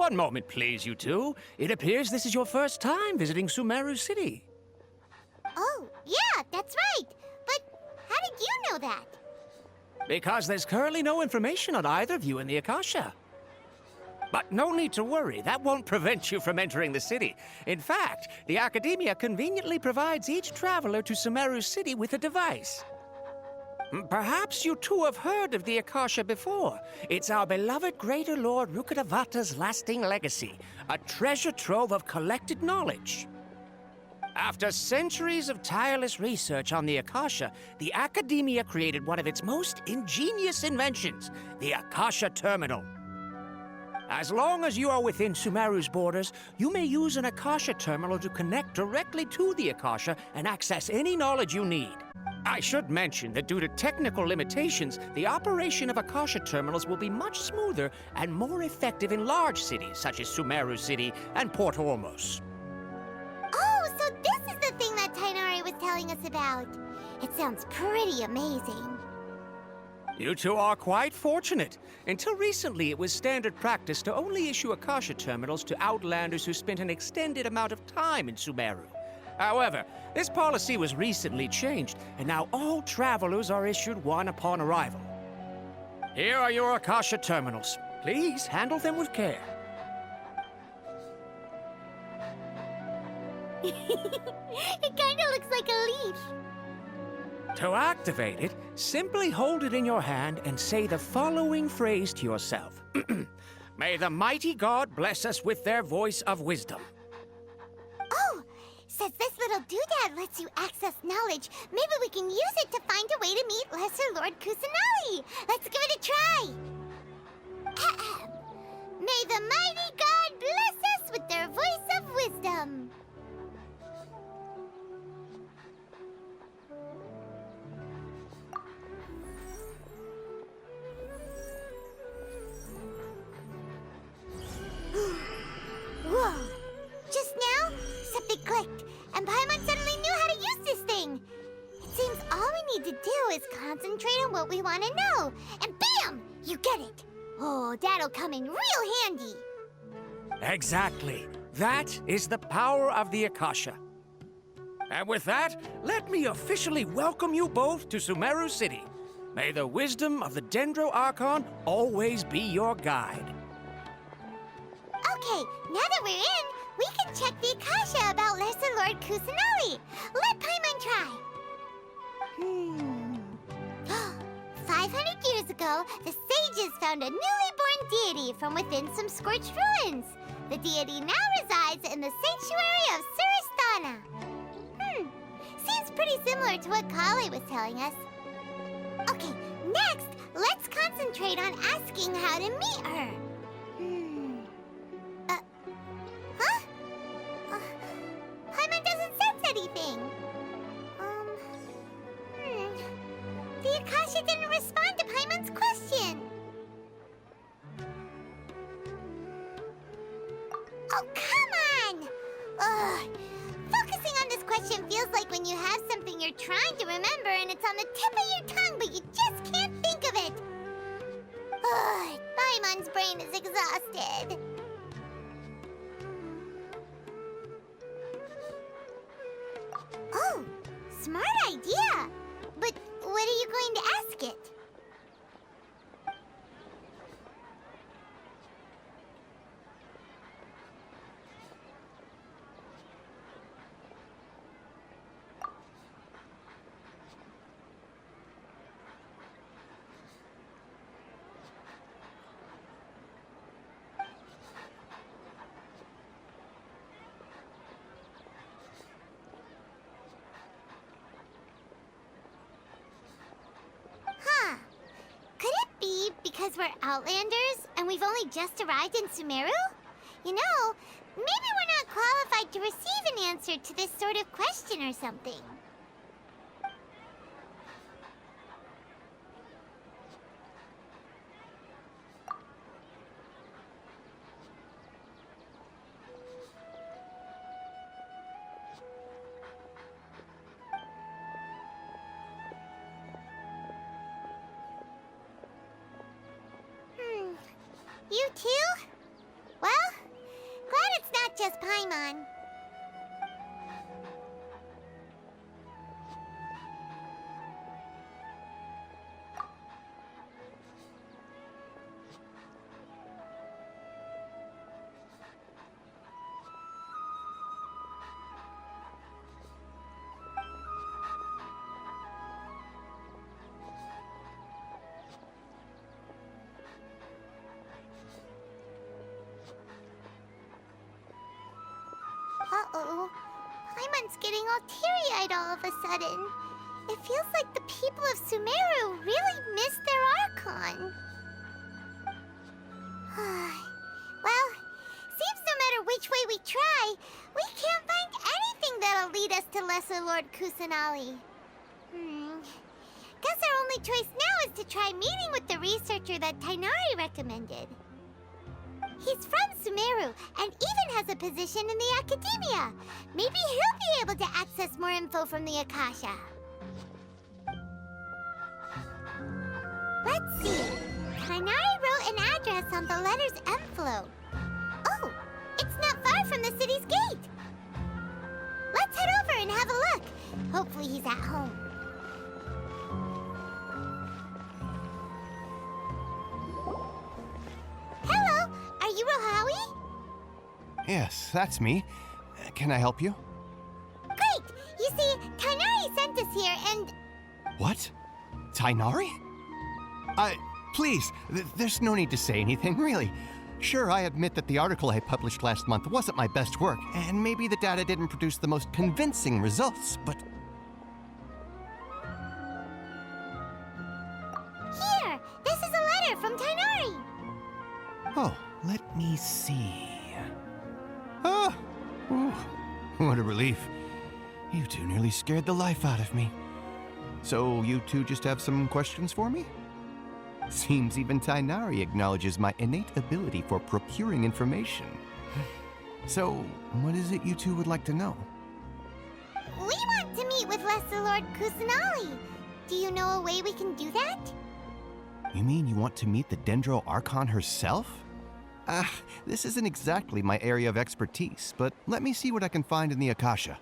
One moment, please, you two. It appears this is your first time visiting Sumeru City. Oh, yeah, that's right. But how did you know that? Because there's currently no information on either of you in the Akasha. But no need to worry, that won't prevent you from entering the city. In fact, the Academia conveniently provides each traveler to Sumeru City with a device. Perhaps you two have heard of the Akasha before. It's our beloved Greater Lord Rukkhadevata's lasting legacy, a treasure trove of collected knowledge. After centuries of tireless research on the Akasha, the Academia created one of its most ingenious inventions, the Akasha Terminal. As long as you are within Sumeru's borders, you may use an Akasha Terminal to connect directly to the Akasha and access any knowledge you need. I should mention that due to technical limitations, the operation of Akasha Terminals will be much smoother and more effective in large cities such as Sumeru City and Port Ormos. Oh, so this is the thing that Tainari was telling us about. It sounds pretty amazing. You two are quite fortunate. Until recently, it was standard practice to only issue Akasha Terminals to outlanders who spent an extended amount of time in Sumeru. However, this policy was recently changed, and now all travelers are issued one upon arrival. Here are your Akasha Terminals. Please handle them with care. It kinda looks like a leaf. To activate it, simply hold it in your hand and say the following phrase to yourself. May the mighty God bless us with their voice of wisdom. Oh, says this little doodad lets you access knowledge. Maybe we can use it to find a way to meet Lesser Lord Kusanali. Let's give it a try. Ahem. May the mighty God bless us with their voice of wisdom. Whoa! Just now, something clicked, and Paimon suddenly knew how to use this thing. It seems all we need to do is concentrate on what we want to know, and bam! You get it. Oh, that'll come in real handy. Exactly. That is the power of the Akasha. And with that, let me officially welcome you both to Sumeru City. May the wisdom of the Dendro Archon always be your guide. Okay, now that we're in, we can check the Akasha about Lesser Lord Kusanali. Let Paimon try. 500 years ago, the sages found a newly born deity from within some scorched ruins. The deity now resides in the sanctuary of Suristana. Seems pretty similar to what Kali was telling us. Okay, next, let's concentrate on asking how to meet her. Paimon doesn't sense anything. The Akasha didn't respond to Paimon's question. Oh, come on! Ugh. Focusing on this question feels like when you have something you're trying to remember and it's on the tip of your tongue, but you just can't think of it. Ugh. Paimon's brain is exhausted. Oh, smart idea. But what are you going to ask it? Because we're Outlanders and we've only just arrived in Sumeru? You know, maybe we're not qualified to receive an answer to this sort of question or something. You too? Well, just Paimon. Uh-oh. Paimon's getting all teary-eyed all of a sudden. It feels like the people of Sumeru really missed their Archon. Well, seems no matter which way we try, we can't find anything that'll lead us to Lesser Lord Kusanali. Guess our only choice now is to try meeting with the researcher that Tighnari recommended. He's from Sumeru and even has a position in the Academia. Maybe he'll be able to access more info from the Akasha. Let's see. Tighnari wrote an address on the letter's envelope. Oh, it's not far from the city's gate. Let's head over and have a look. Hopefully he's at home. Hello, are you Rohawi? Yes, that's me. Can I help you? Great! You see, Tighnari sent us here and... What? Tighnari? Please, there's no need to say anything, really. Sure, I admit that the article I published last month wasn't my best work, and maybe the data didn't produce the most convincing results, but... Here! This is a letter from Tighnari! Oh, let me see. Ah! Ooh, what a relief. You two nearly scared the life out of me. So, you two just have some questions for me? Seems even Tighnari acknowledges my innate ability for procuring information. So, what is it you two would like to know? We want to meet with Lesser Lord Kusanali. Do you know a way we can do that? You mean you want to meet the Dendro Archon herself? This isn't exactly my area of expertise, but let me see what I can find in the Akasha.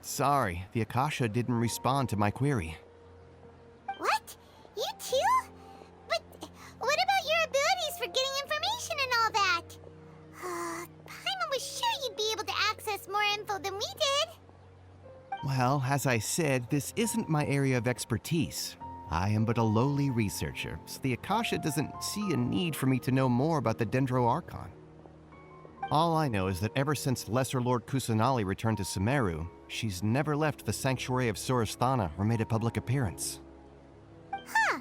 Sorry, the Akasha didn't respond to my query. What? You too? But what about your abilities for getting information and all that? Paimon was sure you'd be able to access more info than we did. Well, as I said, this isn't my area of expertise. I am but a lowly researcher, so the Akasha doesn't see a need for me to know more about the Dendro Archon. All I know is that ever since Lesser Lord Kusanali returned to Sumeru, she's never left the Sanctuary of Sorasthana or made a public appearance. Huh.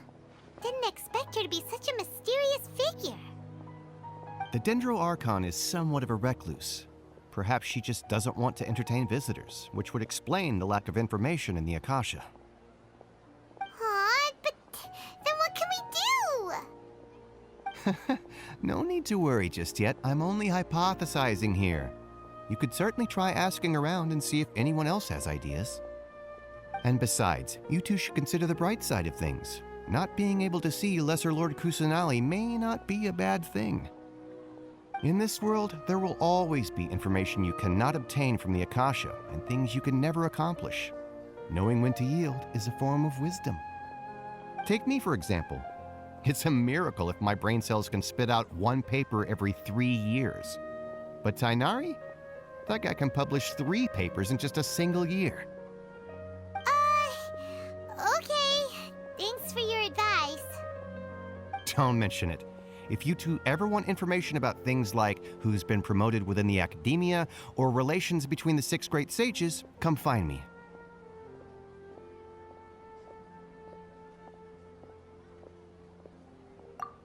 Didn't expect her to be such a mysterious figure. The Dendro Archon is somewhat of a recluse. Perhaps she just doesn't want to entertain visitors, which would explain the lack of information in the Akasha. But then what can we do? No need to worry just yet. I'm only hypothesizing here. You could certainly try asking around and see if anyone else has ideas. And besides, you two should consider the bright side of things. Not being able to see Lesser Lord Kusanali may not be a bad thing. In this world, there will always be information you cannot obtain from the Akasha and things you can never accomplish. Knowing when to yield is a form of wisdom. Take me, for example. It's a miracle if my brain cells can spit out one paper every 3 years. But Tighnari? That guy can publish 3 papers in just a single year. Okay. Thanks for your advice. Don't mention it. If you two ever want information about things like who's been promoted within the Academia or relations between the 6 great sages, come find me.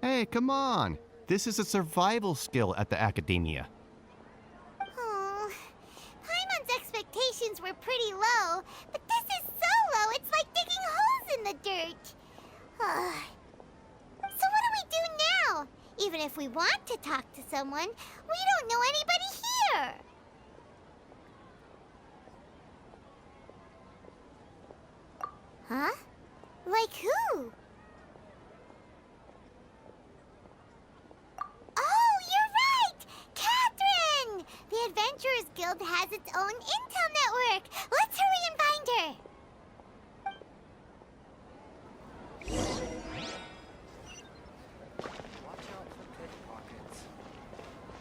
Hey, come on! This is a survival skill at the Academia. Oh, Paimon's expectations were pretty low, but this is so low, it's like digging holes in the dirt. So what do we do now? Even if we want to talk to someone, we don't know anybody here. Huh? Like who? Guild has its own intel network. Let's hurry and find her. Watch out for pickpockets.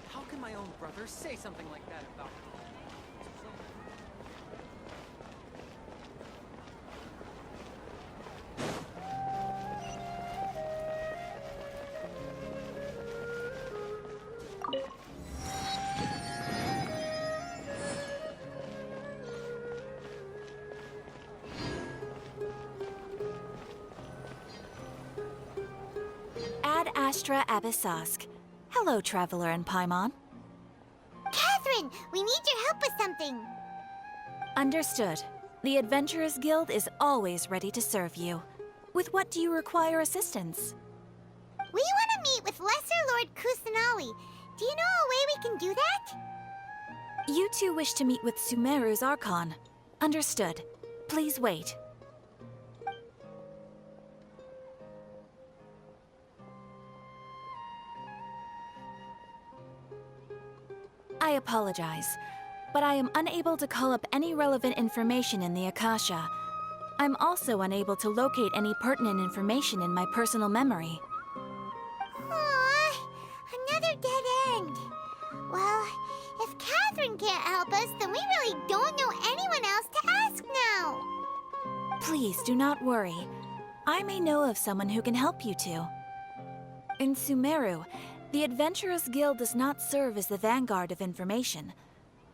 How can my own brother say something like that about me? Ad Astra Abyssosk. Hello, Traveler and Paimon. Catherine, we need your help with something. Understood. The Adventurers Guild is always ready to serve you. With what do you require assistance? We want to meet with Lesser Lord Kusanali. Do you know a way we can do that? You two wish to meet with Sumeru's Archon. Understood. Please wait. I apologize, but I am unable to call up any relevant information in the Akasha. I'm also unable to locate any pertinent information in my personal memory. Aww, another dead end. Well, if Catherine can't help us, then we really don't know anyone else to ask now. Please do not worry. I may know of someone who can help you two. In Sumeru, the Adventurers Guild does not serve as the vanguard of information.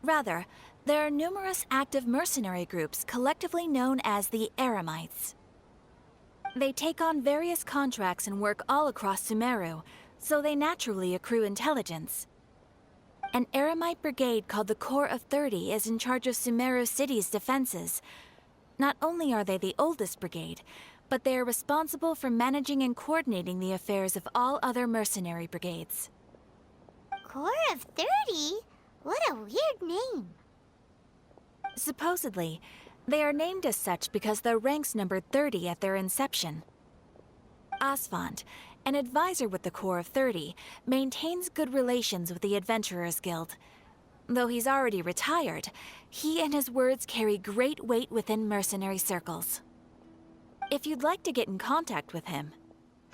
Rather, there are numerous active mercenary groups collectively known as the Eremites. They take on various contracts and work all across Sumeru, so they naturally accrue intelligence. An Eremite brigade called the Corps of 30 is in charge of Sumeru City's defenses. Not only are they the oldest brigade, but they are responsible for managing and coordinating the affairs of all other mercenary brigades. Corps of 30? What a weird name. Supposedly, they are named as such because their ranks numbered 30 at their inception. Asfand, an advisor with the Corps of 30, maintains good relations with the Adventurers Guild. Though he's already retired, he and his words carry great weight within mercenary circles. If you'd like to get in contact with him,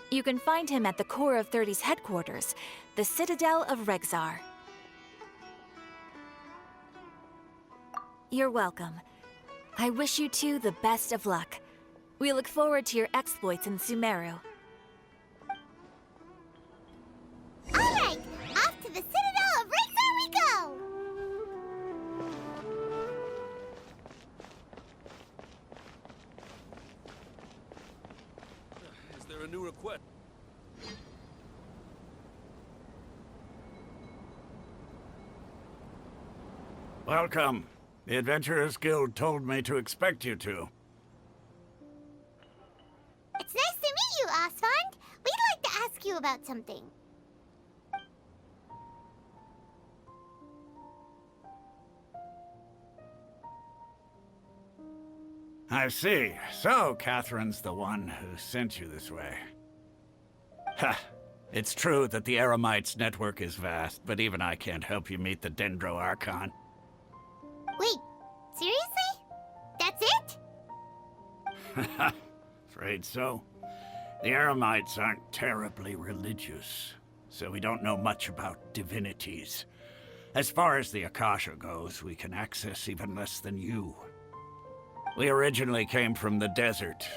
you can find him at the Corps of 30's headquarters, the Citadel of Rexar. You're welcome. I wish you two the best of luck. We look forward to your exploits in Sumeru. All right, off to the Citadel of Rexar we go! Is there a new request? Welcome. The Adventurers Guild told me to expect you two. It's nice to meet you, Asfand. We'd like to ask you about something. I see. So, Catherine's the one who sent you this way. Ha! It's true that the Eremites' network is vast, but even I can't help you meet the Dendro Archon. Wait, seriously? That's it? Afraid so. The Eremites aren't terribly religious, so we don't know much about divinities. As far as the Akasha goes, we can access even less than you. We originally came from the desert.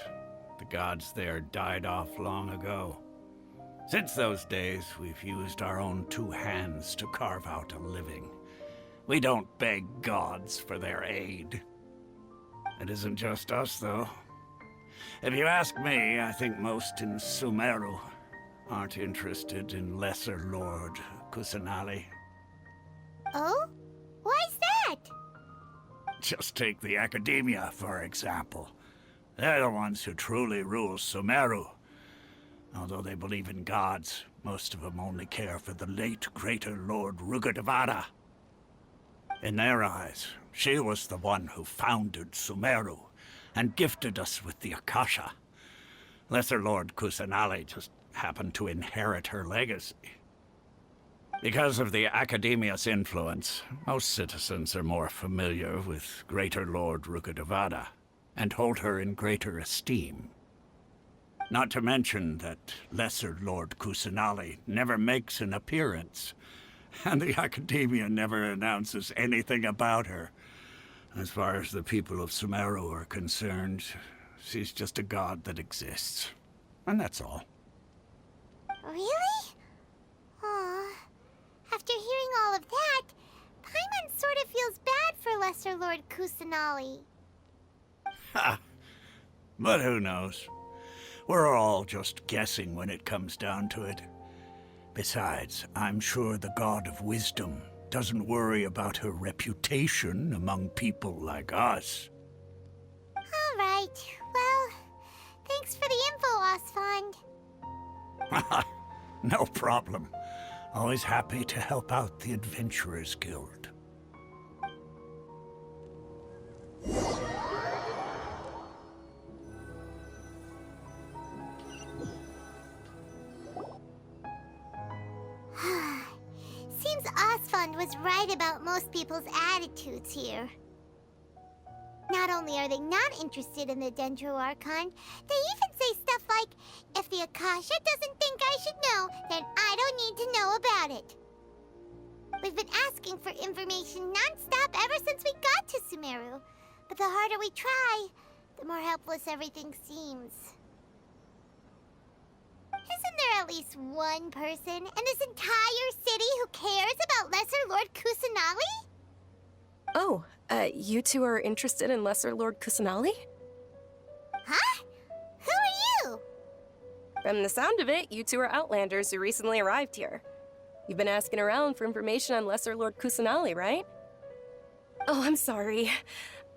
The gods there died off long ago. Since those days, we've used our own two hands to carve out a living. We don't beg gods for their aid. It isn't just us, though. If you ask me, I think most in Sumeru aren't interested in Lesser Lord Kusanali. Oh? Why's that? Just take the Academia, for example. They're the ones who truly rule Sumeru. Although they believe in gods, most of them only care for the late greater Lord Rugadavara. In their eyes, she was the one who founded Sumeru and gifted us with the Akasha. Lesser Lord Kusanali just happened to inherit her legacy. Because of the Academia's influence, most citizens are more familiar with Greater Lord Rukkhadevada and hold her in greater esteem. Not to mention that Lesser Lord Kusanali never makes an appearance, and the Academia never announces anything about her. As far as the people of Sumeru are concerned, she's just a god that exists. And that's all. Really? Aw. After hearing all of that, Paimon sort of feels bad for Lesser Lord Kusanali. Ha! But who knows? We're all just guessing when it comes down to it. Besides, I'm sure the God of Wisdom doesn't worry about her reputation among people like us. All right. Well, thanks for the info, Osfond. No problem. Always happy to help out the Adventurers Guild. Seems Osfond was right about most people's attitudes here. Not only are they not interested in the Dendro Archon, they even say stuff like, if the Akasha doesn't think I should know, then I don't need to know about it. We've been asking for information non-stop ever since we got to Sumeru, but the harder we try, the more helpless everything seems. Isn't there at least one person in this entire city who cares about Lesser Lord Kusanali? Oh, you two are interested in Lesser Lord Kusanali? Huh? Who are you? From the sound of it, you two are Outlanders who recently arrived here. You've been asking around for information on Lesser Lord Kusanali, right? Oh, I'm sorry.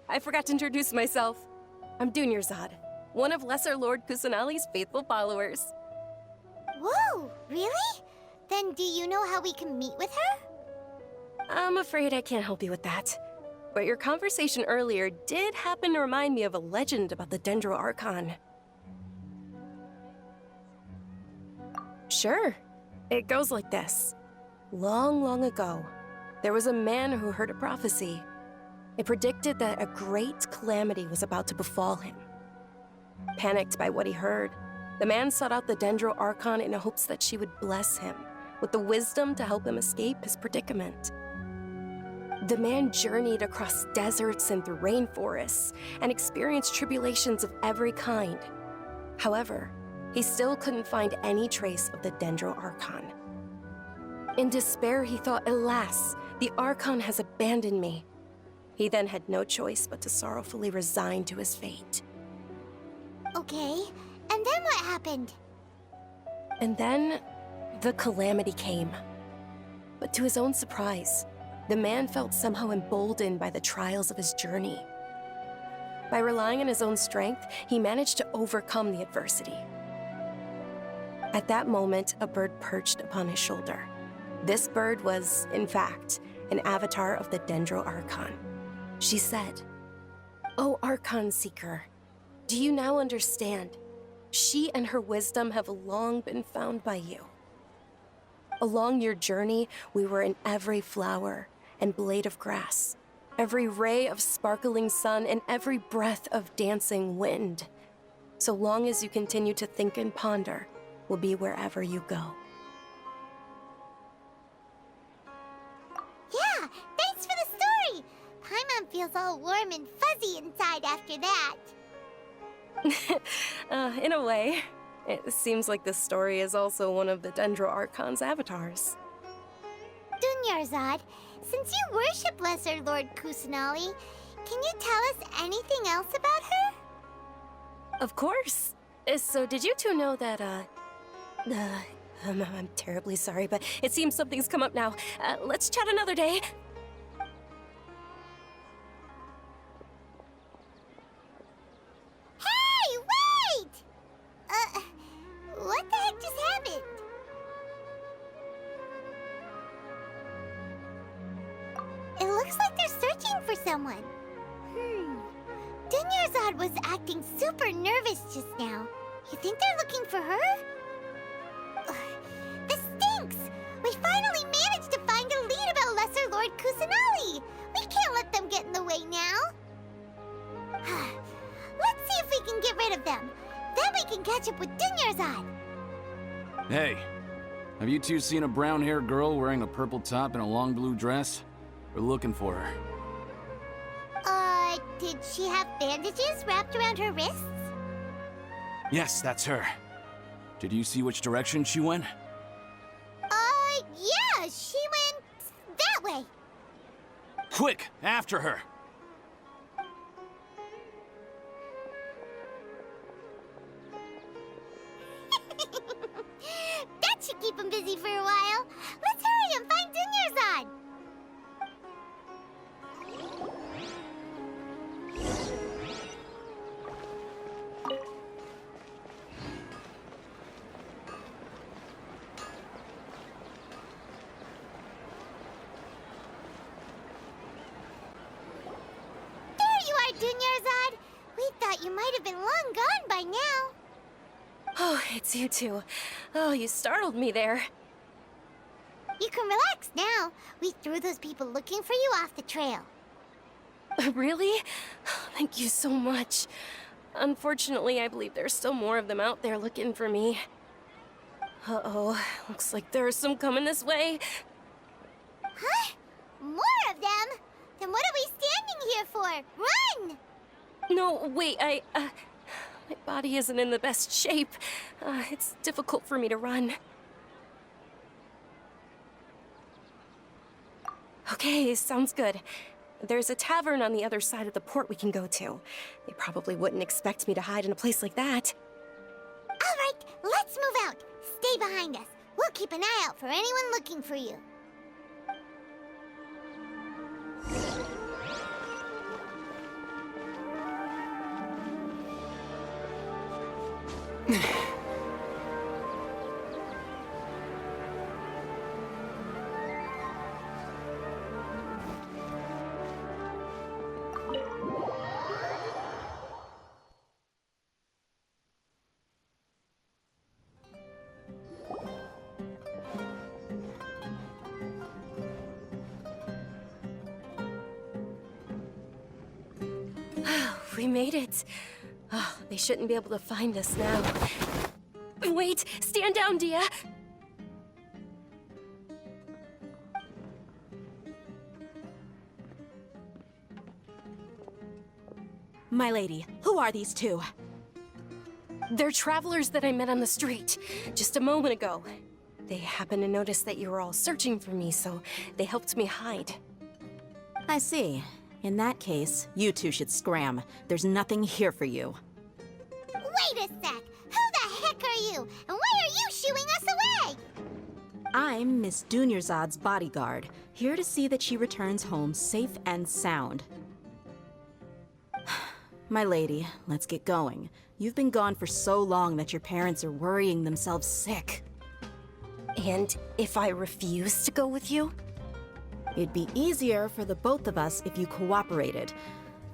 I forgot to introduce myself. I'm Dunyarzad, one of Lesser Lord Kusanali's faithful followers. Whoa, really? Then do you know how we can meet with her? I'm afraid I can't help you with that. But your conversation earlier did happen to remind me of a legend about the Dendro Archon. Sure. It goes like this. Long, long ago, there was a man who heard a prophecy. It predicted that a great calamity was about to befall him. Panicked by what he heard, the man sought out the Dendro Archon in hopes that she would bless him with the wisdom to help him escape his predicament. The man journeyed across deserts and through rainforests and experienced tribulations of every kind. However, he still couldn't find any trace of the Dendro Archon. In despair, he thought, alas, the Archon has abandoned me. He then had no choice but to sorrowfully resign to his fate. Okay, and then what happened? And then, the calamity came. But to his own surprise, the man felt somehow emboldened by the trials of his journey. By relying on his own strength, he managed to overcome the adversity. At that moment, a bird perched upon his shoulder. This bird was, in fact, an avatar of the Dendro Archon. She said, "O Archon Seeker, do you now understand? She and her wisdom have long been found by you. Along your journey, we were in every flower and blade of grass, every ray of sparkling sun, and every breath of dancing wind. So long as you continue to think and ponder, we'll be wherever you go." Yeah, thanks for the story! Paimon feels all warm and fuzzy inside after that. In a way, it seems like this story is also one of the Dendro Archon's avatars. Dunyarzad, since you worship Lesser Lord Kusanali, can you tell us anything else about her? Of course. So did you two know that, I'm terribly sorry, but it seems something's come up now. Let's chat another day. Hey, wait! What the heck just happened? It looks like they're searching for someone. Dunyarzad was acting super nervous just now. You think they're looking for her? Ugh, this stinks! We finally managed Kusanali. We can't let them get in the way now. Let's see if we can get rid of them. Then we can catch up with Dunyarzad. Hey, have you two seen a brown-haired girl wearing a purple top and a long blue dress? We're looking for her. Did she have bandages wrapped around her wrists? Yes, that's her. Did you see which direction she went? Yeah, she went that way. Quick, after her! That should keep him busy for a while. Let's hurry and find Dunyarzad. Dunyarzad, we thought you might have been long gone by now. Oh, it's you two. Oh, you startled me there. You can relax now. We threw those people looking for you off the trail. Really? Thank you so much. Unfortunately, I believe there's still more of them out there looking for me. Uh-oh, looks like there's some coming this way. Huh? More of them? Then what are we standing here for? Run! No, wait, my body isn't in the best shape. It's difficult for me to run. Okay, sounds good. There's a tavern on the other side of the port we can go to. They probably wouldn't expect me to hide in a place like that. All right, let's move out. Stay behind us. We'll keep an eye out for anyone looking for you. We made it. Oh, they shouldn't be able to find us now. Wait! Stand down, Dia! My lady, who are these two? They're travelers that I met on the street just a moment ago. They happened to notice that you were all searching for me, so they helped me hide. I see. In that case, you two should scram. There's nothing here for you. Wait a sec! Who the heck are you? And why are you shooing us away? I'm Miss Dunyarzad's bodyguard, here to see that she returns home safe and sound. My lady, let's get going. You've been gone for so long that your parents are worrying themselves sick. And if I refuse to go with you? It'd be easier for the both of us if you cooperated.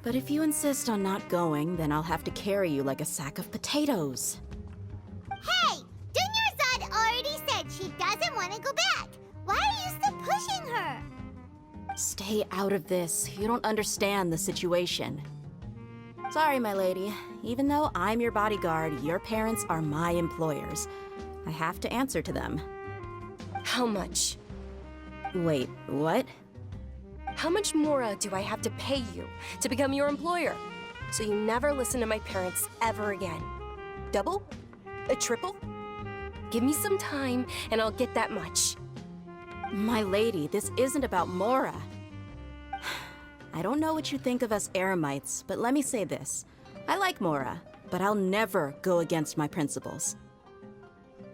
But if you insist on not going, then I'll have to carry you like a sack of potatoes. Hey! Dunyarzad already said she doesn't want to go back. Why are you still pushing her? Stay out of this. You don't understand the situation. Sorry, my lady. Even though I'm your bodyguard, your parents are my employers. I have to answer to them. How much? Wait, what? How much more do I have to pay you to become your employer? So you never listen to my parents ever again. Double? A triple? Give me some time and I'll get that much. My lady, this isn't about Mora. I don't know what you think of us Eremites, but let me say this. I like Mora, but I'll never go against my principles.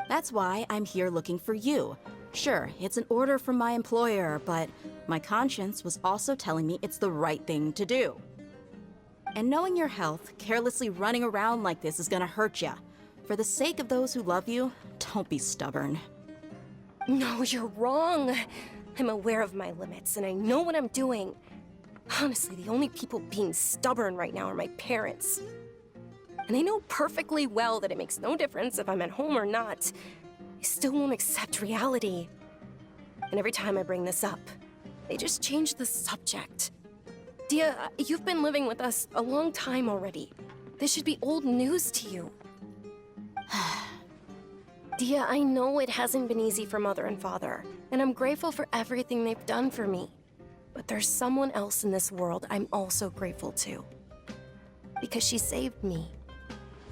That's why I'm here looking for you. Sure, it's an order from my employer, but my conscience was also telling me it's the right thing to do. And knowing your health, carelessly running around like this is gonna hurt ya. For the sake of those who love you, don't be stubborn. No, you're wrong. I'm aware of my limits and I know what I'm doing. Honestly, the only people being stubborn right now are my parents. And they know perfectly well that it makes no difference if I'm at home or not. They still won't accept reality. And every time I bring this up, they just changed the subject. Dia, you've been living with us a long time already. This should be old news to you. Dia, I know it hasn't been easy for Mother and Father, and I'm grateful for everything they've done for me. But there's someone else in this world I'm also grateful to. Because she saved me.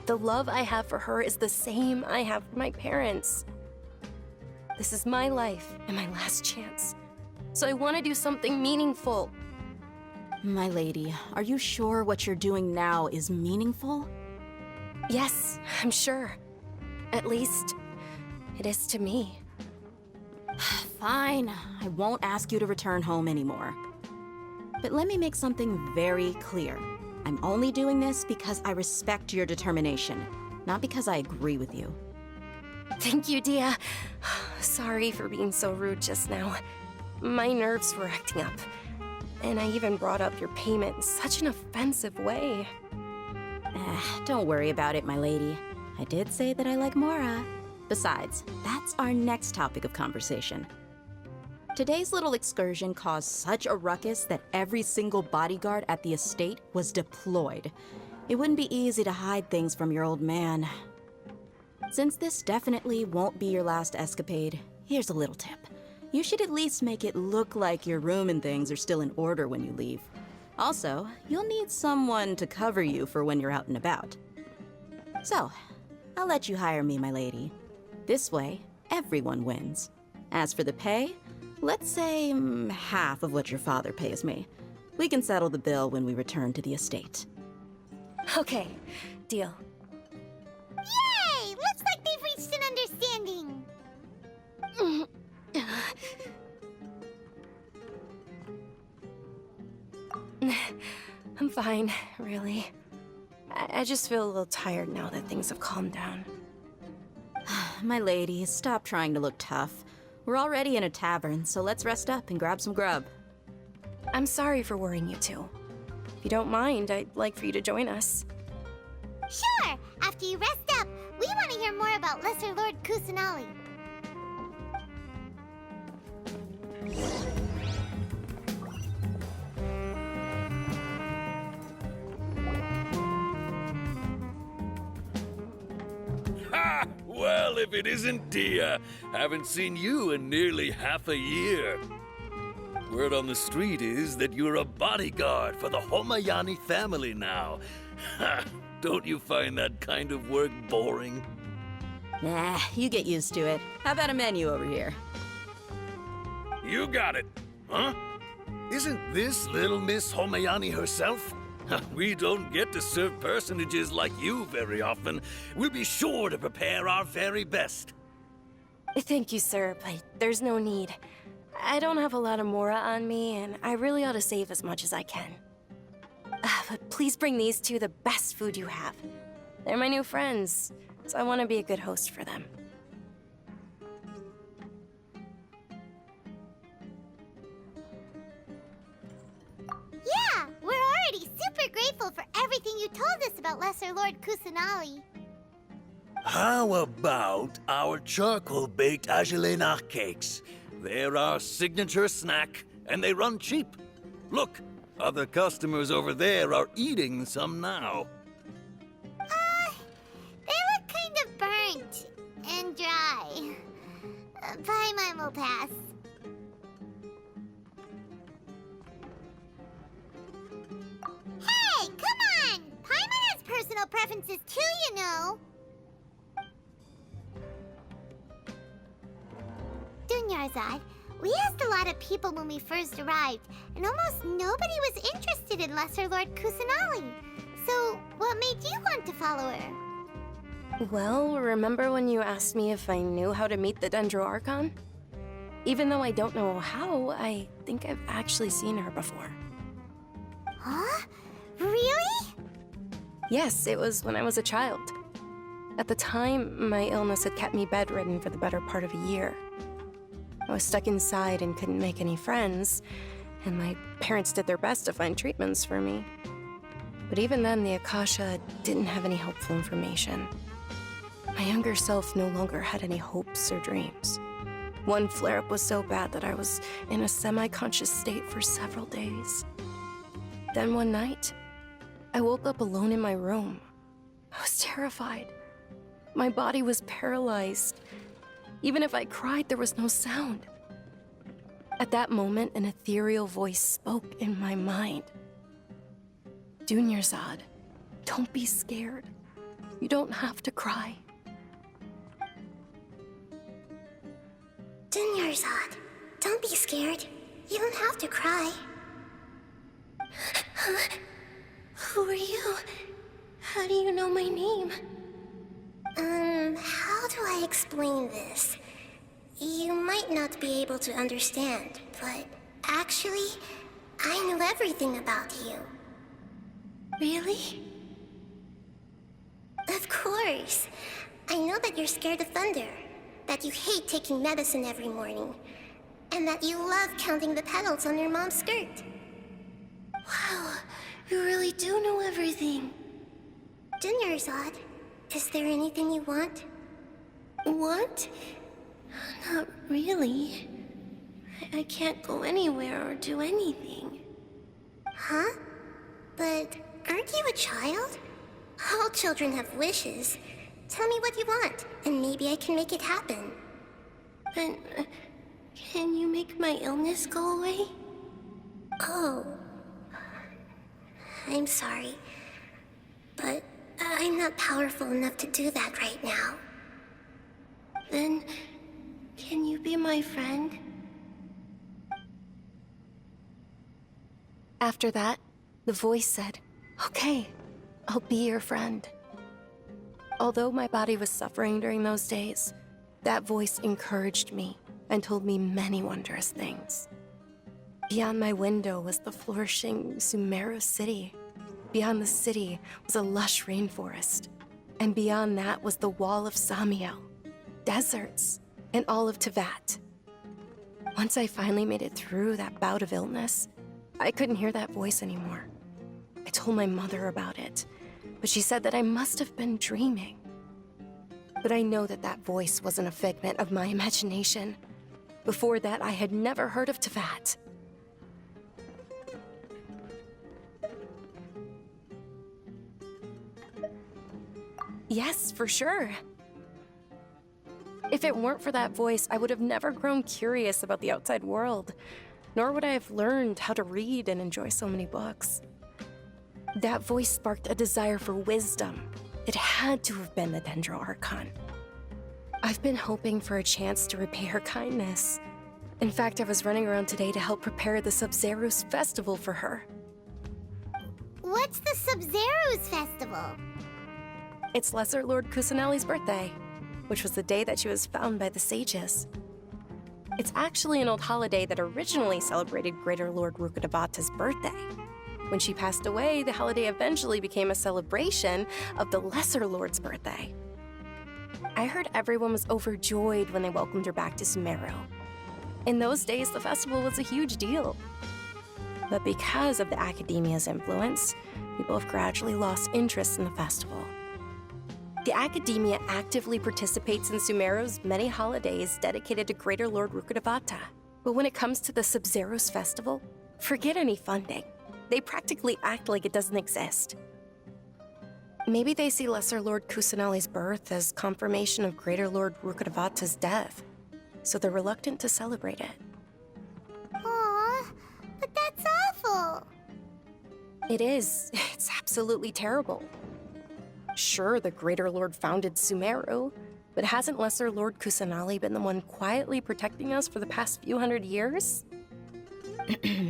The love I have for her is the same I have for my parents. This is my life and my last chance. So I want to do something meaningful. My lady, are you sure what you're doing now is meaningful? Yes, I'm sure. At least, it is to me. Fine, I won't ask you to return home anymore. But let me make something very clear. I'm only doing this because I respect your determination, not because I agree with you. Thank you, Dia. Sorry for being so rude just now. My nerves were acting up. And I even brought up your payment in such an offensive way. Don't worry about it, my lady. I did say that I like Mora. Besides, that's our next topic of conversation. Today's little excursion caused such a ruckus that every single bodyguard at the estate was deployed. It wouldn't be easy to hide things from your old man. Since this definitely won't be your last escapade, here's a little tip. You should at least make it look like your room and things are still in order when you leave. Also, you'll need someone to cover you for when you're out and about. So, I'll let you hire me, my lady. This way, everyone wins. As for the pay, let's say half of what your father pays me. We can settle the bill when we return to the estate. Okay, deal. Yay! Looks like they've reached an understanding. I'm fine, really. I just feel a little tired now that things have calmed down. My lady, stop trying to look tough. We're already in a tavern, so let's rest up and grab some grub. I'm sorry for worrying you two. If you don't mind, I'd like for you to join us. Sure! After you rest up, we want to hear more about Lesser Lord Kusanali. Ha! Well, if it isn't Dia. Haven't seen you in nearly half a year. Word on the street is that you're a bodyguard for the Homayani family now. Ha! Don't you find that kind of work boring? Nah, you get used to it. How about a menu over here? You got it, huh? Isn't this little Miss Homayani herself? We don't get to serve personages like you very often. We'll be sure to prepare our very best. Thank you, sir, but there's no need. I don't have a lot of Mora on me, and I really ought to save as much as I can. But please bring these two the best food you have. They're my new friends, so I want to be a good host for them. Yeah, we're already super grateful for everything you told us about Lesser Lord Kusanali. How about our charcoal-baked agelenach cakes? They're our signature snack, and they run cheap. Look, other customers over there are eating some now. They look kind of burnt and dry. Paimon will pass. Hey, come on! Paimon has personal preferences too, you know. Dunyarzad, we asked a lot of people when we first arrived, and almost nobody was interested in Lesser Lord Kusanali. So, what made you want to follow her? Well, remember when you asked me if I knew how to meet the Dendro Archon? Even though I don't know how, I think I've actually seen her before. Huh? Really? Yes, it was when I was a child. At the time, my illness had kept me bedridden for the better part of a year. I was stuck inside and couldn't make any friends, and my parents did their best to find treatments for me. But even then, the Akasha didn't have any helpful information. My younger self no longer had any hopes or dreams. One flare-up was so bad that I was in a semi-conscious state for several days. Then one night, I woke up alone in my room. I was terrified. My body was paralyzed. Even if I cried, there was no sound. At that moment, an ethereal voice spoke in my mind. Dunyarzad, don't be scared. You don't have to cry. Dunyarzad, don't be scared. You don't have to cry. Who are you? How do you know my name? How do I explain this? You might not be able to understand, but actually, I know everything about you. Really? Of course. I know that you're scared of thunder, that you hate taking medicine every morning, and that you love counting the petals on your mom's skirt. Wow, you really do know everything. Dunyarzad, is there anything you want? Want? Not really. I can't go anywhere or do anything. Huh? But aren't you a child? All children have wishes. Tell me what you want, and maybe I can make it happen. But can you make my illness go away? Oh. I'm sorry. But I'm not powerful enough to do that right now. Then, can you be my friend? After that, the voice said, "Okay, I'll be your friend." Although my body was suffering during those days, that voice encouraged me and told me many wondrous things. Beyond my window was the flourishing Sumeru City. Beyond the city was a lush rainforest. And beyond that was the wall of Samiel, deserts, and all of Tevat. Once I finally made it through that bout of illness, I couldn't hear that voice anymore. I told my mother about it, but she said that I must have been dreaming. But I know that that voice wasn't a figment of my imagination. Before that, I had never heard of Tevat. Yes, for sure. If it weren't for that voice, I would have never grown curious about the outside world, nor would I have learned how to read and enjoy so many books. That voice sparked a desire for wisdom. It had to have been the Dendro Archon. I've been hoping for a chance to repay her kindness. In fact, I was running around today to help prepare the Sub-Zero's festival for her. What's the Sub-Zero's festival? It's Lesser Lord Kusanali's birthday, which was the day that she was found by the sages. It's actually an old holiday that originally celebrated Greater Lord Rukkhadevata's birthday. When she passed away, the holiday eventually became a celebration of the Lesser Lord's birthday. I heard everyone was overjoyed when they welcomed her back to Sumeru. In those days, the festival was a huge deal. But because of the Academia's influence, people have gradually lost interest in the festival. The Academia actively participates in Sumeru's many holidays dedicated to Greater Lord Rukkhadevata. But when it comes to the Sub-Zero's festival, forget any funding. They practically act like it doesn't exist. Maybe they see Lesser Lord Kusanali's birth as confirmation of Greater Lord Rukkhadevata's death, so they're reluctant to celebrate it. Aw, but that's awful. It is. It's absolutely terrible. Sure, the Greater Lord founded Sumeru, but hasn't Lesser Lord Kusanali been the one quietly protecting us for the past few hundred years?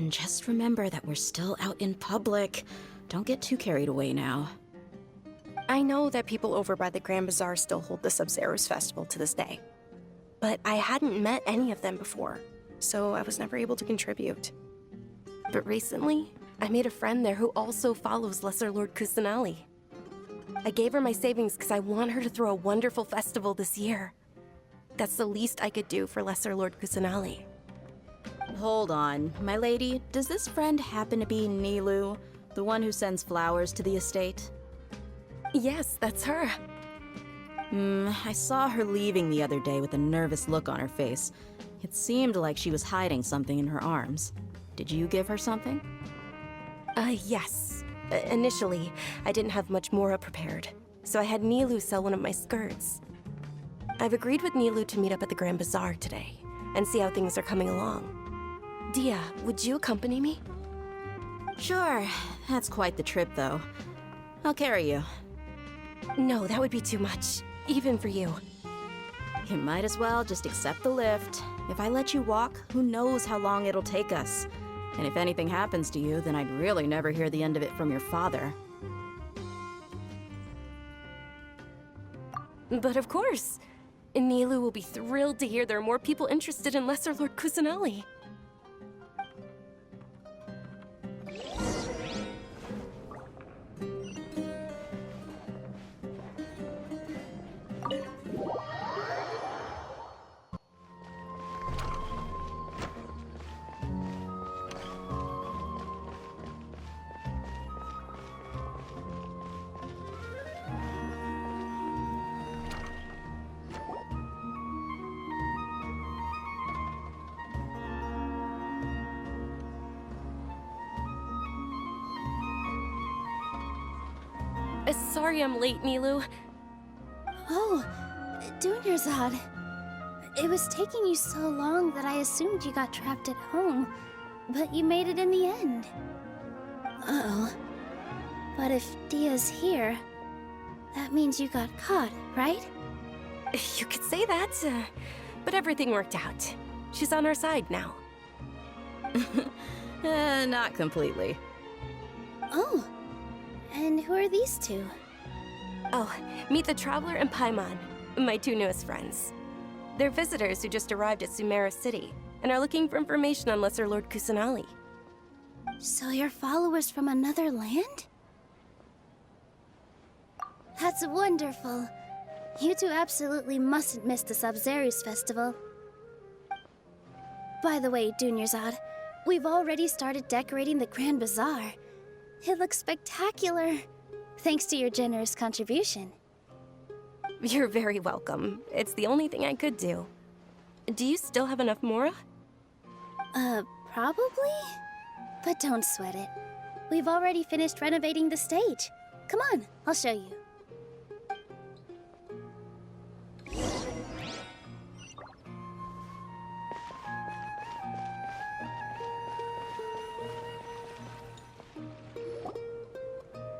Just remember that we're still out in public. Don't get too carried away now. I know that people over by the Grand Bazaar still hold the Sub-Zero's festival to this day. But I hadn't met any of them before, so I was never able to contribute. But recently, I made a friend there who also follows Lesser Lord Kusanali. I gave her my savings because I want her to throw a wonderful festival this year. That's the least I could do for Lesser Lord Kusanali. Hold on, my lady. Does this friend happen to be Nilu, the one who sends flowers to the estate? Yes, that's her. I saw her leaving the other day with a nervous look on her face. It seemed like she was hiding something in her arms. Did you give her something? Yes. Initially, I didn't have much Mora prepared, so I had Nilu sell one of my skirts. I've agreed with Nilu to meet up at the Grand Bazaar today, and see how things are coming along. Dia, would you accompany me? Sure. That's quite the trip, though. I'll carry you. No, that would be too much, even for you. You might as well just accept the lift. If I let you walk, who knows how long it'll take us. And if anything happens to you, then I'd really never hear the end of it from your father. But of course. Nilu will be thrilled to hear there are more people interested in Lesser Lord Kusanali. Sorry I'm late, Nilu. Oh, Dunyarzad. It was taking you so long that I assumed you got trapped at home, but you made it in the end. Uh-oh. But if Dia's here, that means you got caught, right? You could say that, but everything worked out. She's on our side now. Not completely. Oh, and who are these two? Oh, meet the Traveler and Paimon, my two newest friends. They're visitors who just arrived at Sumeru City and are looking for information on Lesser Lord Kusanali. So you're followers from another land? That's wonderful. You two absolutely mustn't miss the Sub-Zerus festival. By the way, Dunyarzad, we've already started decorating the Grand Bazaar. It looks spectacular, thanks to your generous contribution. You're very welcome. It's the only thing I could do. Do you still have enough Mora? Probably? But don't sweat it. We've already finished renovating the stage. Come on, I'll show you.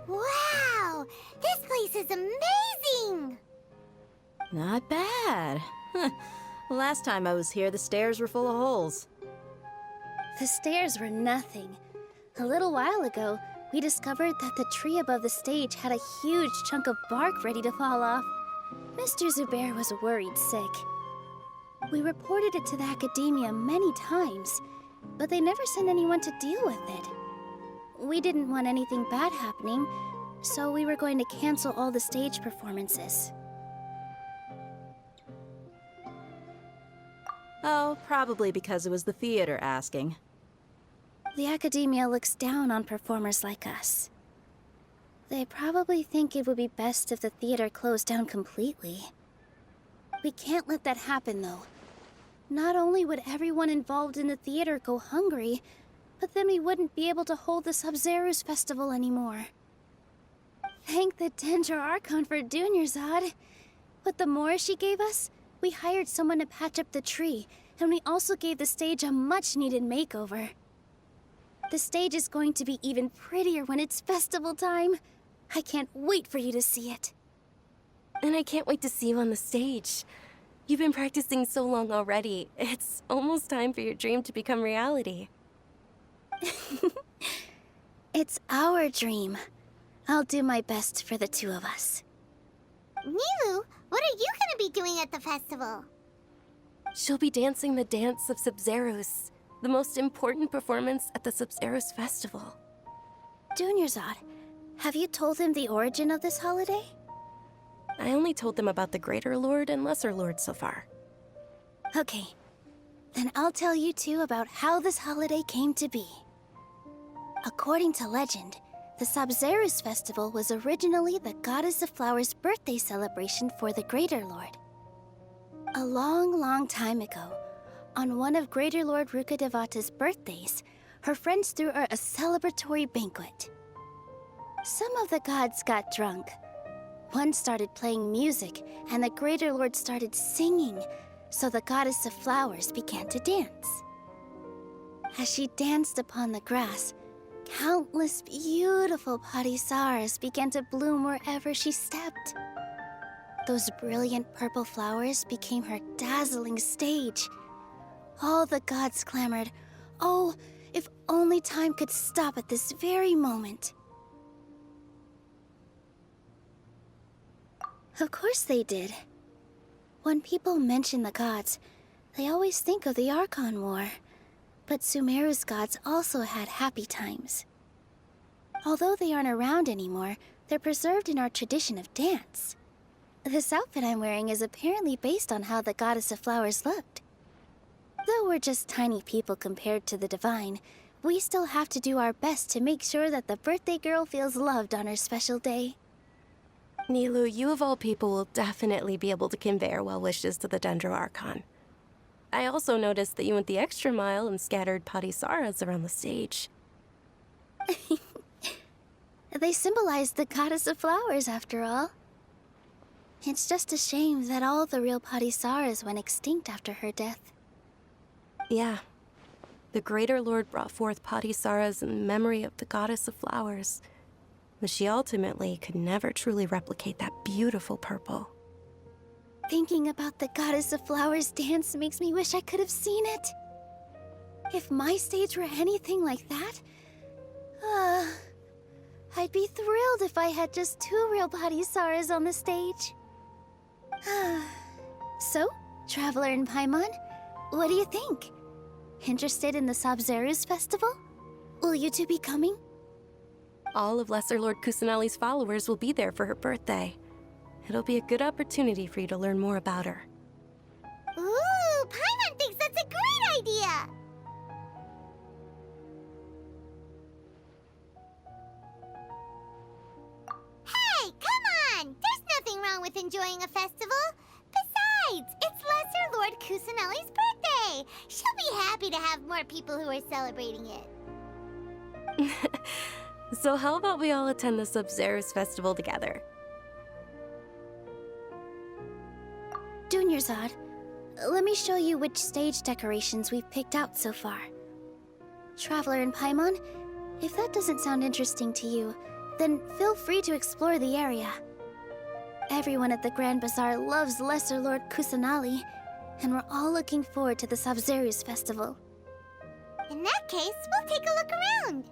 Wow! This place is amazing! Not bad. Last time I was here, the stairs were full of holes. The stairs were nothing. A little while ago, we discovered that the tree above the stage had a huge chunk of bark ready to fall off. Mr. Zubair was worried sick. We reported it to the academia many times, but they never sent anyone to deal with it. We didn't want anything bad happening, so we were going to cancel all the stage performances. Oh, probably because it was the theater asking. The academia looks down on performers like us. They probably think it would be best if the theater closed down completely. We can't let that happen, though. Not only would everyone involved in the theater go hungry, but then we wouldn't be able to hold the Sub-Zerus festival anymore. Thank the Dendro Archon for Dunyarzad. With the Mora she gave us, we hired someone to patch up the tree, and we also gave the stage a much-needed makeover. The stage is going to be even prettier when it's festival time. I can't wait for you to see it. And I can't wait to see you on the stage. You've been practicing so long already. It's almost time for your dream to become reality. It's our dream. I'll do my best for the two of us. Nilu, what are you gonna be doing at the festival? She'll be dancing the dance of Sub-Zerus, the most important performance at the Sub-Zerus festival. Dunyarzad, have you told him the origin of this holiday? I only told them about the Greater Lord and Lesser Lord so far. Okay, then I'll tell you two about how this holiday came to be. According to legend, The Sabzeruz festival was originally the Goddess of Flowers' birthday celebration for the Greater Lord. A long, long time ago, on one of Greater Lord Rukkhadevata's birthdays, her friends threw her a celebratory banquet. Some of the gods got drunk. One started playing music, and the Greater Lord started singing, so the Goddess of Flowers began to dance. As she danced upon the grass, countless beautiful parisaras began to bloom wherever she stepped. Those brilliant purple flowers became her dazzling stage. All the gods clamored, "Oh, if only time could stop at this very moment." Of course they did. When people mention the gods, they always think of the Archon War. But Sumeru's gods also had happy times. Although they aren't around anymore, they're preserved in our tradition of dance. This outfit I'm wearing is apparently based on how the Goddess of Flowers looked. Though we're just tiny people compared to the Divine, we still have to do our best to make sure that the birthday girl feels loved on her special day. Nilu, you of all people will definitely be able to convey our well wishes to the Dendro Archon. I also noticed that you went the extra mile and scattered parisaras around the stage. They symbolize the Goddess of Flowers, after all. It's just a shame that all the real parisaras went extinct after her death. Yeah. The Greater Lord brought forth parisaras in memory of the Goddess of Flowers, but she ultimately could never truly replicate that beautiful purple. Thinking about the Goddess of Flowers dance makes me wish I could have seen it. If my stage were anything like that, I'd be thrilled if I had just 2 real parisaras on the stage. So, Traveler and Paimon, what do you think? Interested in the Sabzeruz festival? Will you two be coming? All of Lesser Lord Kusanali's followers will be there for her birthday. It'll be a good opportunity for you to learn more about her. Ooh, Paimon thinks that's a great idea! Hey, come on! There's nothing wrong with enjoying a festival. Besides, it's Lesser Lord Kusanali's birthday. She'll be happy to have more people who are celebrating it. So how about we all attend the Sabzeruz festival together? Dunyarzad, let me show you which stage decorations we've picked out so far. Traveler and Paimon, if that doesn't sound interesting to you, then feel free to explore the area. Everyone at the Grand Bazaar loves Lesser Lord Kusanali, and we're all looking forward to the Sabzeruz festival. In that case, we'll take a look around.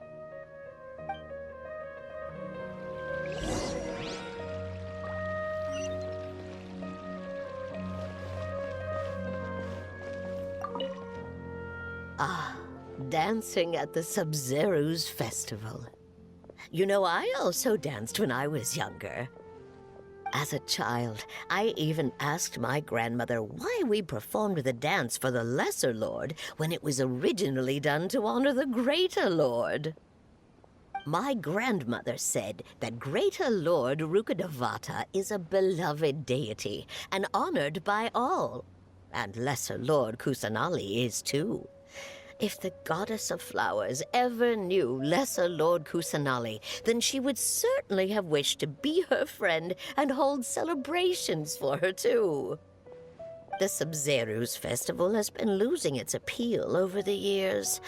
Ah, dancing at the Sabzeruz festival. You know, I also danced when I was younger. As a child, I even asked my grandmother why we performed the dance for the Lesser Lord when it was originally done to honor the Greater Lord. My grandmother said that Greater Lord Rukkhadevata is a beloved deity and honored by all. And Lesser Lord Kusanali is too. If the Goddess of Flowers ever knew Lesser Lord Kusanali, then she would certainly have wished to be her friend and hold celebrations for her too. The Sabzeruz festival has been losing its appeal over the years.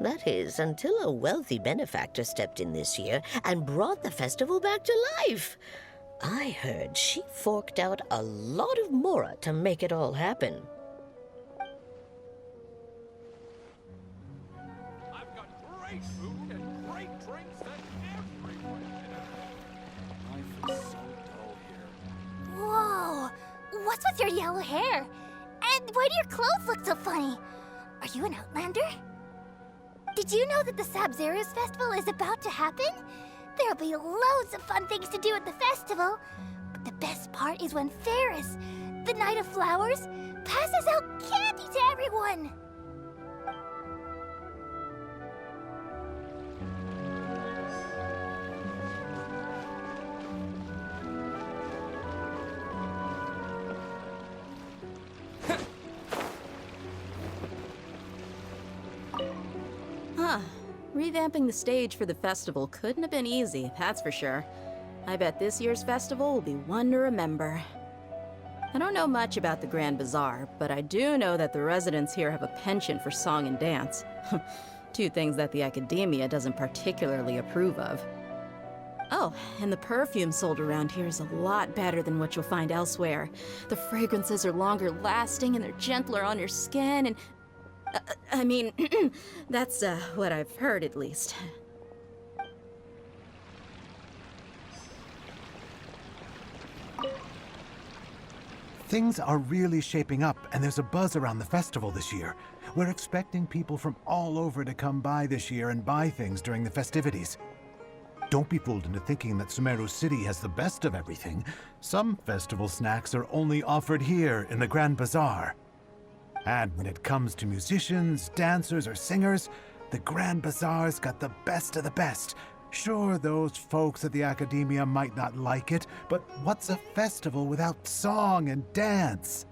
That is, until a wealthy benefactor stepped in this year and brought the festival back to life. I heard she forked out a lot of mora to make it all happen. I've got great food and great drinks that everyone can have. Life is so dull here. Whoa! What's with your yellow hair? And why do your clothes look so funny? Are you an outlander? Did you know that the Sabzeruz festival is about to happen? There'll be loads of fun things to do at the festival. But the best part is when Ferris, the Knight of Flowers, passes out candy to everyone. Huh. Revamping the stage for the festival couldn't have been easy, that's for sure. I bet this year's festival will be one to remember. I don't know much about the Grand Bazaar, but I do know that the residents here have a penchant for song and dance. Two things that the academia doesn't particularly approve of. Oh, and the perfume sold around here is a lot better than what you'll find elsewhere. The fragrances are longer lasting and they're gentler on your skin and... I mean, that's what I've heard at least. Things are really shaping up, and there's a buzz around the festival this year. We're expecting people from all over to come by this year and buy things during the festivities. Don't be fooled into thinking that Sumeru City has the best of everything. Some festival snacks are only offered here in the Grand Bazaar. And when it comes to musicians, dancers, or singers, the Grand Bazaar's got the best of the best. Sure, those folks at the academia might not like it, but what's a festival without song and dance?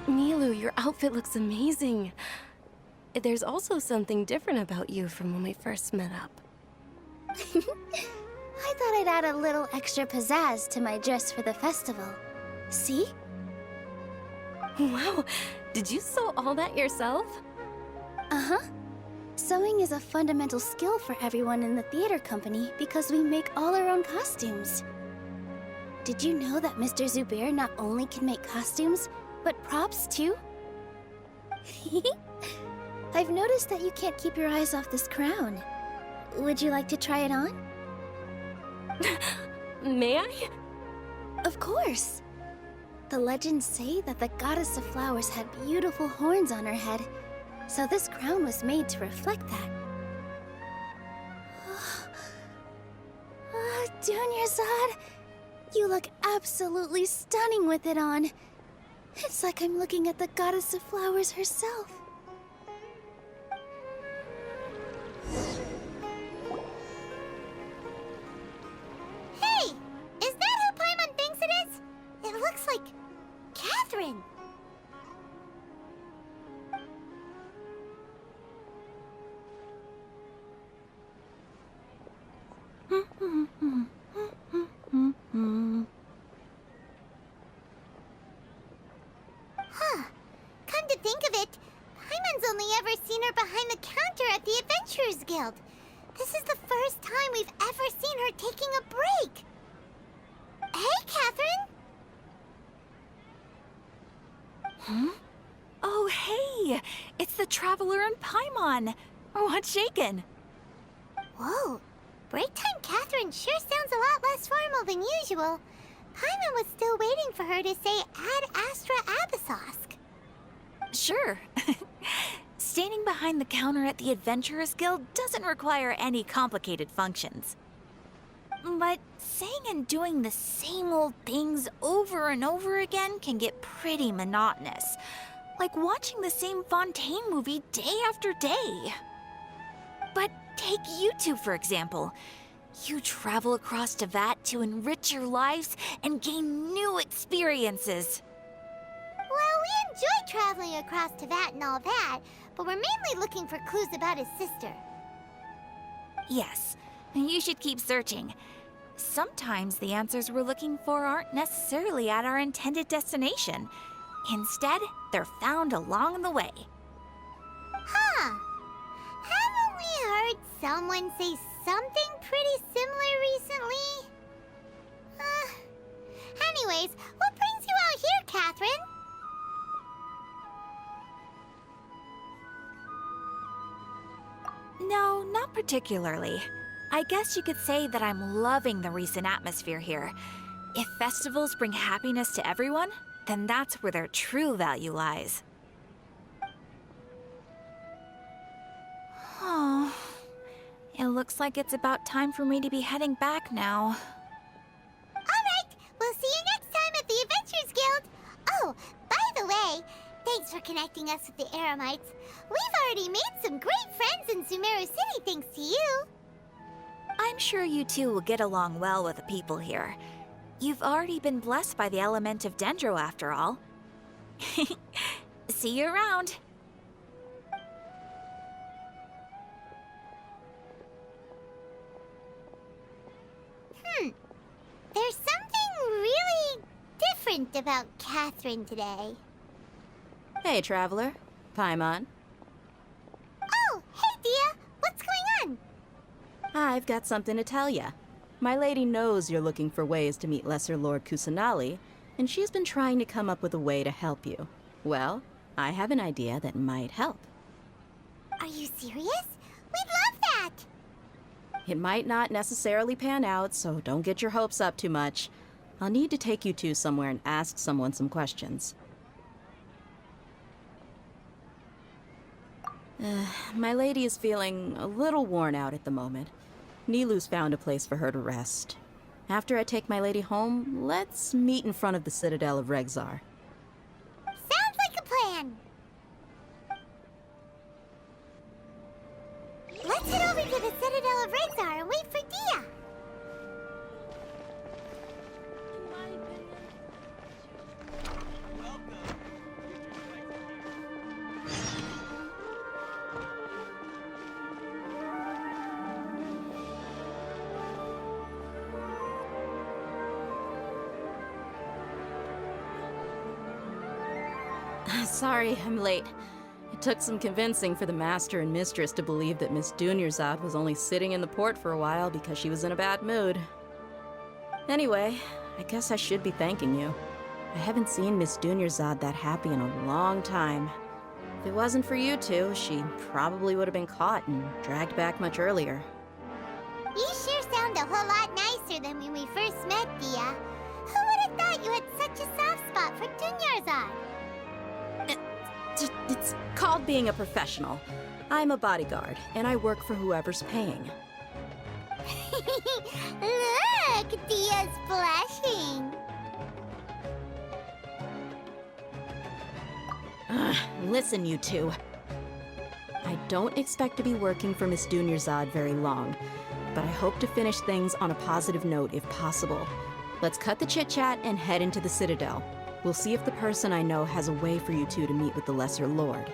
Milu, your outfit looks amazing. There's also something different about you from when we first met up. I thought I'd add a little extra pizzazz to my dress for the festival. See? Wow, did you sew all that yourself? Uh-huh. Sewing is a fundamental skill for everyone in the theater company because we make all our own costumes. Did you know that Mr. Zubair not only can make costumes, but props too? I've noticed that you can't keep your eyes off this crown. Would you like to try it on? May I? Of course. The legends say that the goddess of flowers had beautiful horns on her head, so this crown was made to reflect that. Dunyarzad, you look absolutely stunning with it on. It's like I'm looking at the goddess of flowers herself. Hey! Is that who Paimon thinks it is? It looks like... Catherine! Huh. Come to think of it, Paimon's only ever seen her behind the counter at the Adventurers Guild. This is the first time we've ever seen her taking a break. Hey, Catherine! Hmm? Oh, hey! It's the Traveler and Paimon! What's shaken? Whoa. Break time Catherine sure sounds a lot less formal than usual. Paimon was still waiting for her to say Ad Astra Abyssosque. Sure. Standing behind the counter at the Adventurers Guild doesn't require any complicated functions. But saying and doing the same old things over and over again can get pretty monotonous. Like watching the same Fontaine movie day after day. But take you two, for example. You travel across Tevat to enrich your lives and gain new experiences. Well, we enjoy traveling across Tevat and all that, but we're mainly looking for clues about his sister. Yes, you should keep searching. Sometimes the answers we're looking for aren't necessarily at our intended destination. Instead, they're found along the way. Huh. Haven't we heard someone say something pretty similar recently? Anyways, what brings you out here, Catherine? No, not particularly. I guess you could say that I'm loving the recent atmosphere here. If festivals bring happiness to everyone, then that's where their true value lies. Oh, it looks like it's about time for me to be heading back now. Alright, we'll see you next time at the Adventurers Guild. Oh, by the way, thanks for connecting connecting us with the Eremites. We've already made some great friends in Sumeru City thanks to you. I'm sure you two will get along well with the people here. You've already been blessed by the element of Dendro after all. See you around. There's something really different about Catherine today. Hey, Traveler. Paimon. Oh, hey, Dia. What's going on? I've got something to tell ya. My lady knows you're looking for ways to meet Lesser Lord Kusanali, and she's been trying to come up with a way to help you. Well, I have an idea that might help. Are you serious? We'd love that! It might not necessarily pan out, so don't get your hopes up too much. I'll need to take you two somewhere and ask someone some questions. My lady is feeling a little worn out at the moment. Nilu's found a place for her to rest. After I take my lady home, let's meet in front of the Citadel of Regzar. Sounds like a plan! Let's head over to the Citadel of Regzar and wait for Dia! Sorry, I'm late. It took some convincing for the Master and Mistress to believe that Miss Dunyarzad was only sitting in the port for a while because she was in a bad mood. Anyway, I guess I should be thanking you. I haven't seen Miss Dunyarzad that happy in a long time. If it wasn't for you two, she probably would have been caught and dragged back much earlier. You sure sound a whole lot nicer than when we first met, Dia. Who would have thought you had such a soft spot for Dunyarzad? It's called being a professional. I'm a bodyguard, and I work for whoever's paying. Look, Dia's blushing. Listen, you two. I don't expect to be working for Miss Dunyarzad very long, but I hope to finish things on a positive note if possible. Let's cut the chit-chat and head into the Citadel. We'll see if the person I know has a way for you two to meet with the Lesser Lord.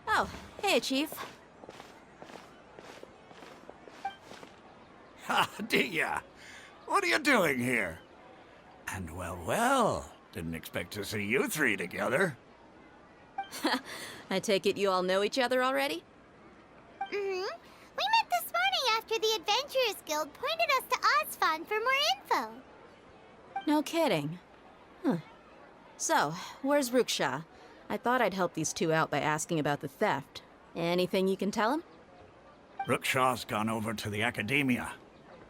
Oh, hey, Chief. Ha, Dia! What are you doing here? And well, didn't expect to see you three together. I take it you all know each other already? Mm-hmm. We met this morning after the Adventurers Guild pointed us to Ozfon for more info. No kidding. Huh. So, where's Ruksha? I thought I'd help these two out by asking about the theft. Anything you can tell him? Ruksha's gone over to the Academia.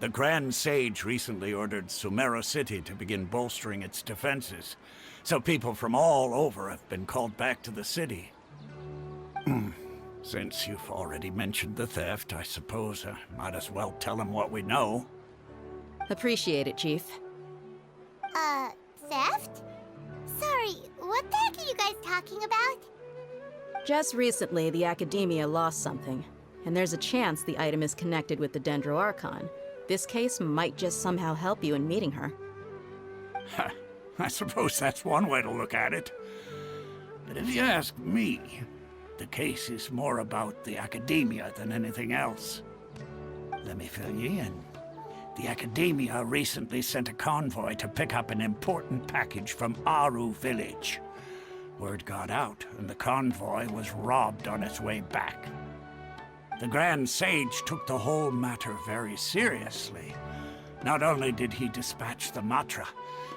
The Grand Sage recently ordered Sumeru City to begin bolstering its defenses, so people from all over have been called back to the city. Since you've already mentioned the theft, I suppose I might as well tell him what we know. Appreciate it, Chief. Theft? Sorry, what the heck are you guys talking about? Just recently, the Academia lost something, and there's a chance the item is connected with the Dendro Archon. This case might just somehow help you in meeting her. I suppose that's one way to look at it. But if you ask me, the case is more about the Academia than anything else. Let me fill you in. The Academia recently sent a convoy to pick up an important package from Aru village. Word got out, and the convoy was robbed on its way back. The Grand Sage took the whole matter very seriously. Not only did he dispatch the Matra,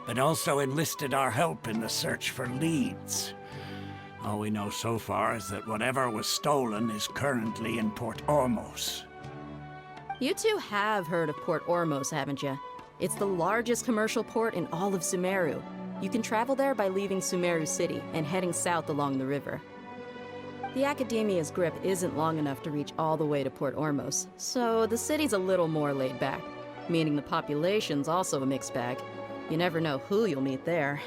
but also enlisted our help in the search for leads. All we know so far is that whatever was stolen is currently in Port Ormos. You two have heard of Port Ormos, haven't you? It's the largest commercial port in all of Sumeru. You can travel there by leaving Sumeru City and heading south along the river. The Academia's grip isn't long enough to reach all the way to Port Ormos, so the city's a little more laid back, meaning the population's also a mixed bag. You never know who you'll meet there.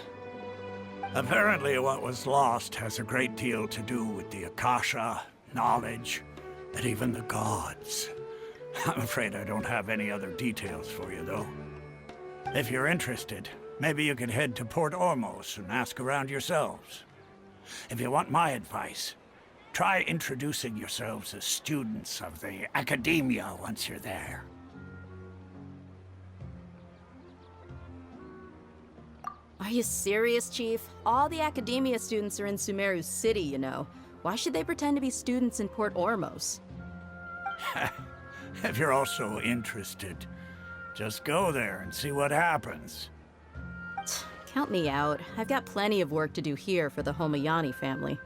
Apparently what was lost has a great deal to do with the Akasha, knowledge, and even the gods. I'm afraid I don't have any other details for you, though. If you're interested, maybe you could head to Port Ormos and ask around yourselves. If you want my advice, try introducing yourselves as students of the Academia once you're there. Are you serious, Chief? All the Academia students are in Sumeru City, you know. Why should they pretend to be students in Port Ormos? If you're also interested, just go there and see what happens. Count me out. I've got plenty of work to do here for the Homayani family.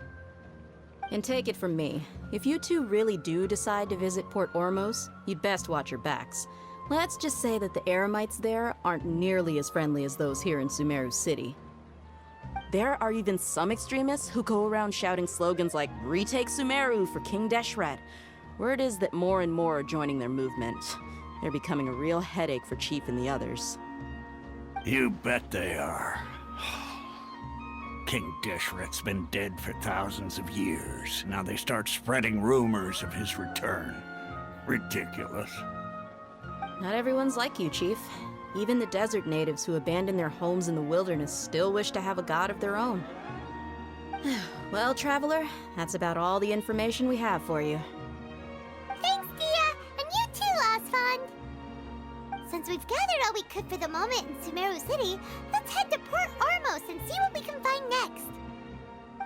And take it from me, if you two really do decide to visit Port Ormos, you'd best watch your backs. Let's just say that the Eremites there aren't nearly as friendly as those here in Sumeru City. There are even some extremists who go around shouting slogans like, "Retake Sumeru for King Deshret." Word is that more and more are joining their movement. They're becoming a real headache for Chief and the others. You bet they are. King Deshret's been dead for thousands of years. Now they start spreading rumors of his return. Ridiculous. Not everyone's like you, Chief. Even the desert natives who abandoned their homes in the wilderness still wish to have a god of their own. Well, Traveler, that's about all the information we have for you. Thanks, Dia! And you too, Osfond! Since we've gathered all we could for the moment in Sumeru City, let's head to Port Ormos and see what we can find next.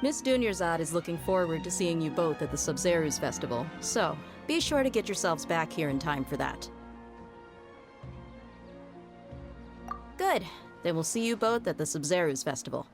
Miss Dunyarzad is looking forward to seeing you both at the Sub-Zeru's festival, so be sure to get yourselves back here in time for that. Good. Then we'll see you both at the Sub-Zeru's festival.